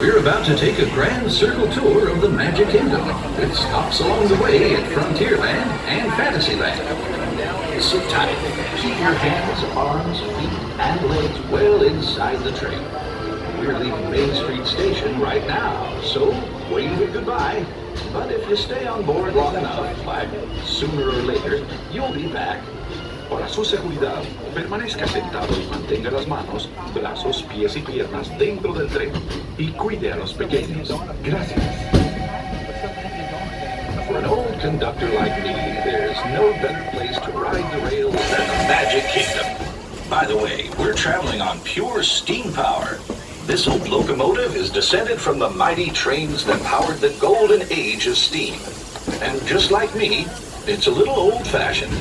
We're about to take a grand circle tour of the Magic Kingdom. It stops along the way at Frontierland and Fantasyland. Sit tight. Keep your hands, arms, feet, and legs well inside the train. We're leaving Main Street Station right now, so wave it goodbye. But if you stay on board long enough, like sooner or later, you'll be back. Para su seguridad, permanezca sentado y mantenga las manos, brazos, pies y piernas dentro del tren y cuide a los pequeños. Gracias. For an old conductor like me, there's no better place to ride the rails than the Magic Kingdom. By the way, we're traveling on pure steam power. This old locomotive is descended from the mighty trains that powered the golden age of steam. And just like me, it's a little old-fashioned.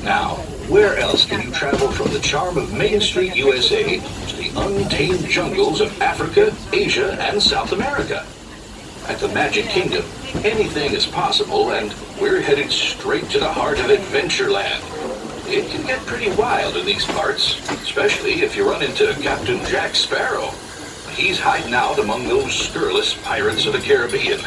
Now, where else can you travel from the charm of Main Street, USA, to the untamed jungles of Africa, Asia, and South America? At the Magic Kingdom, anything is possible, and we're headed straight to the heart of Adventureland. It can get pretty wild in these parts, especially if you run into Captain Jack Sparrow. He's hiding out among those scurrilous pirates of the Caribbean.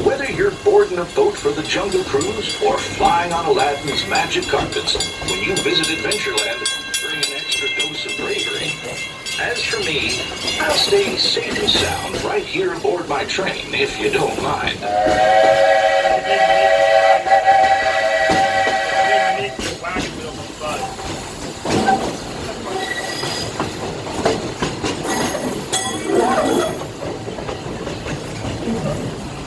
Whether you're boarding a boat for the Jungle Cruise or flying on Aladdin's magic carpets, when you visit Adventureland, bring an extra dose of bravery. As for me, I'll stay safe and sound right here aboard my train, if you don't mind.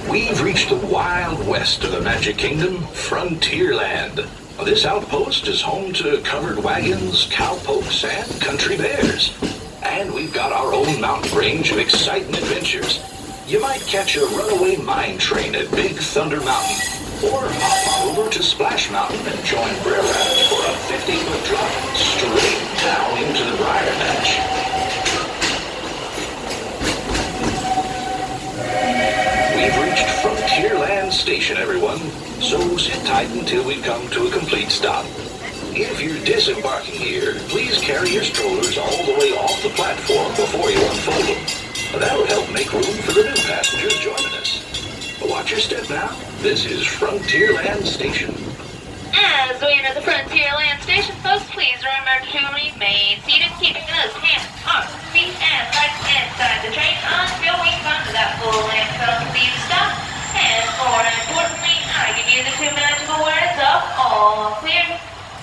We've reached the wild west of the Magic Kingdom, Frontierland. This outpost is home to covered wagons, cowpokes, and country bears. And we've got our own mountain range of exciting adventures. You might catch a runaway mine train at Big Thunder Mountain, or hop on over to Splash Mountain and join Brer Rabbit for a 50-foot drop straight down into the Briar Patch. We've reached Frontierland Station, everyone, so sit tight until we come to a complete stop. If you're disembarking here, please carry your strollers all the way off the platform before you unfold them. That'll help make room for the new passengers joining us. Watch your step now. This is Frontierland Station. As we enter the Frontierland Station, folks, please remember to remain seated, keeping those hands, arms, feet, and legs inside the train until we come to that full and complete stop. And more importantly, I give you the two magical words of all clear.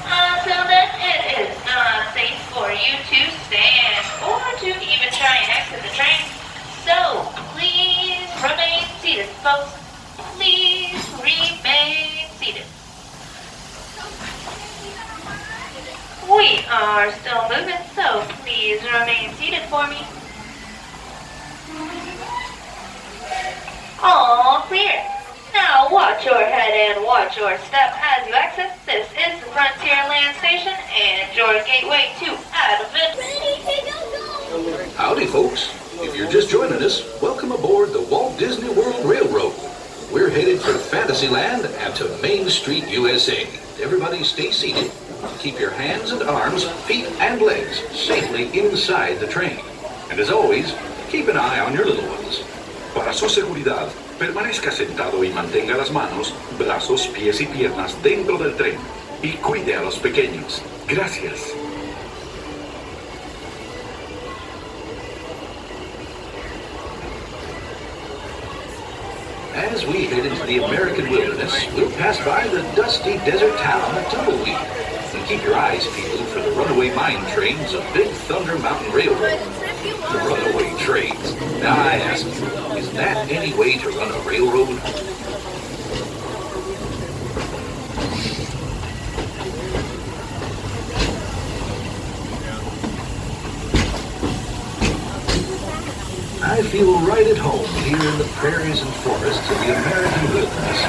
Until then, it is not safe for you to stand or to even try and exit the train. So, please remain seated, folks. Please remain seated. We are still moving, so please remain seated for me. All clear. Now watch your head and watch your step as you exit. This is the Frontierland Station and your gateway to Adventure. Howdy, folks. If you're just joining us, welcome aboard the Walt Disney World Railroad. We're headed for Fantasyland and to Main Street, USA. Everybody stay seated. Keep your hands and arms, feet and legs safely inside the train. And as always, keep an eye on your little ones. Para su seguridad, permanezca sentado y mantenga las manos, brazos, pies y piernas dentro del tren y cuide a los pequeños. Gracias. As we head into the American wilderness, we'll pass by the dusty desert town of Tumbleweed. And keep your eyes peeled for the runaway mine trains of Big Thunder Mountain Railroad. Runaway trains. Now I ask you, is that any way to run a railroad? I feel right at home here in the prairies and forests of the American wilderness.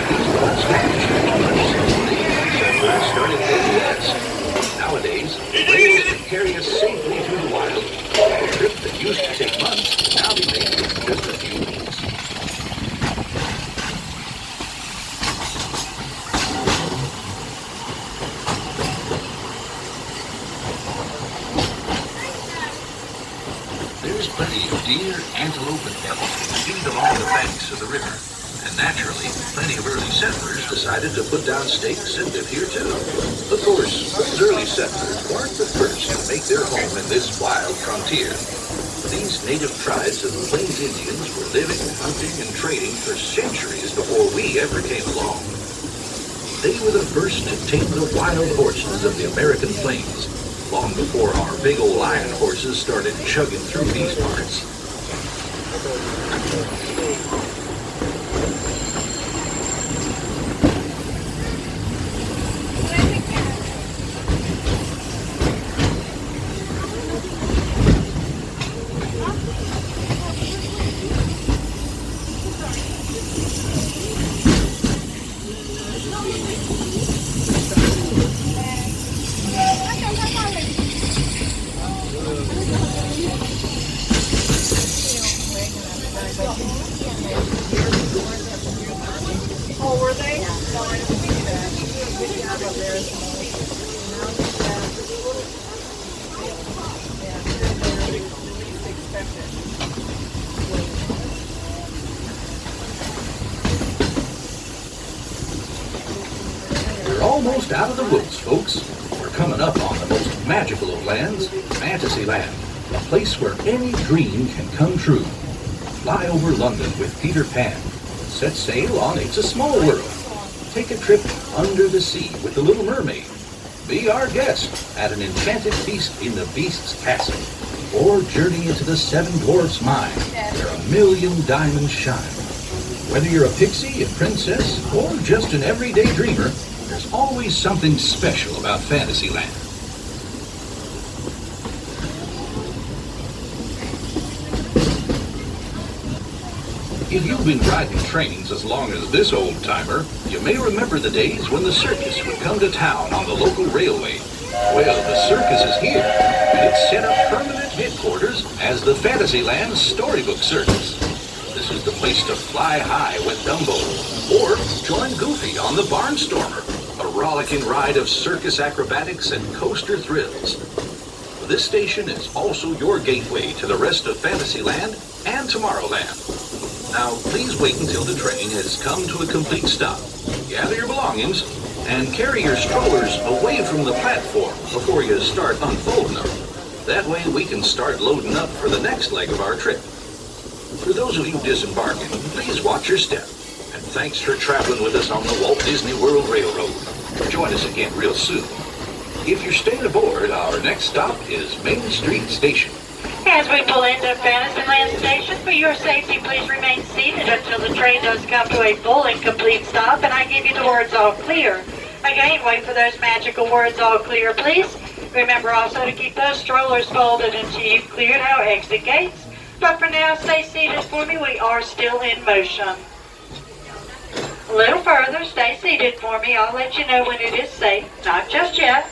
These were not Spanish settlers started heading west. Nowadays, rails can carry us safely through the wild. A trip that used to take months now be made in just a few weeks. There's plenty of deer and antelope and elk feed along the banks of the river. And naturally, plenty of early settlers decided to put down stakes and live here too. Of course, those early settlers weren't the first to make their home in this wild frontier. These native tribes of the Plains Indians were living, hunting, and trading for centuries before we ever came along. They were the first to tame the wild horses of the American plains, long before our big old iron horses started chugging through these parts. Oh, were they? No, I didn't see that. You do a good job up there. We're almost out of the woods, folks. We're coming up on the most magical of lands, Fantasyland, a place where any dream can come true. Fly over London with Peter Pan. Set sail on It's a Small World. Take a trip under the sea with the Little Mermaid. Be our guest at an enchanted feast in the Beast's castle. Or journey into the Seven Dwarfs' mine, where 1,000,000 diamonds shine. Whether you're a pixie, a princess, or just an everyday dreamer, there's always something special about Fantasyland. If you've been riding trains as long as this old-timer, you may remember the days when the circus would come to town on the local railway. Well, the circus is here, and it's set up permanent headquarters as the Fantasyland Storybook Circus. This is the place to fly high with Dumbo, or join Goofy on the Barnstormer, a rollicking ride of circus acrobatics and coaster thrills. This station is also your gateway to the rest of Fantasyland and Tomorrowland. Now, please wait until the train has come to a complete stop. Gather your belongings and carry your strollers away from the platform before you start unfolding them. That way we can start loading up for the next leg of our trip. For those of you disembarking, please watch your step. And thanks for traveling with us on the Walt Disney World Railroad. Join us again real soon. If you're staying aboard, our next stop is Main Street Station. As we pull into Fantasyland Station, for your safety, please remain seated until the train does come to a full and complete stop and I give you the words all clear. Again, wait for those magical words all clear, please. Remember also to keep those strollers folded until you've cleared our exit gates. But for now, stay seated for me. We are still in motion. A little further, stay seated for me. I'll let you know when it is safe. Not just yet.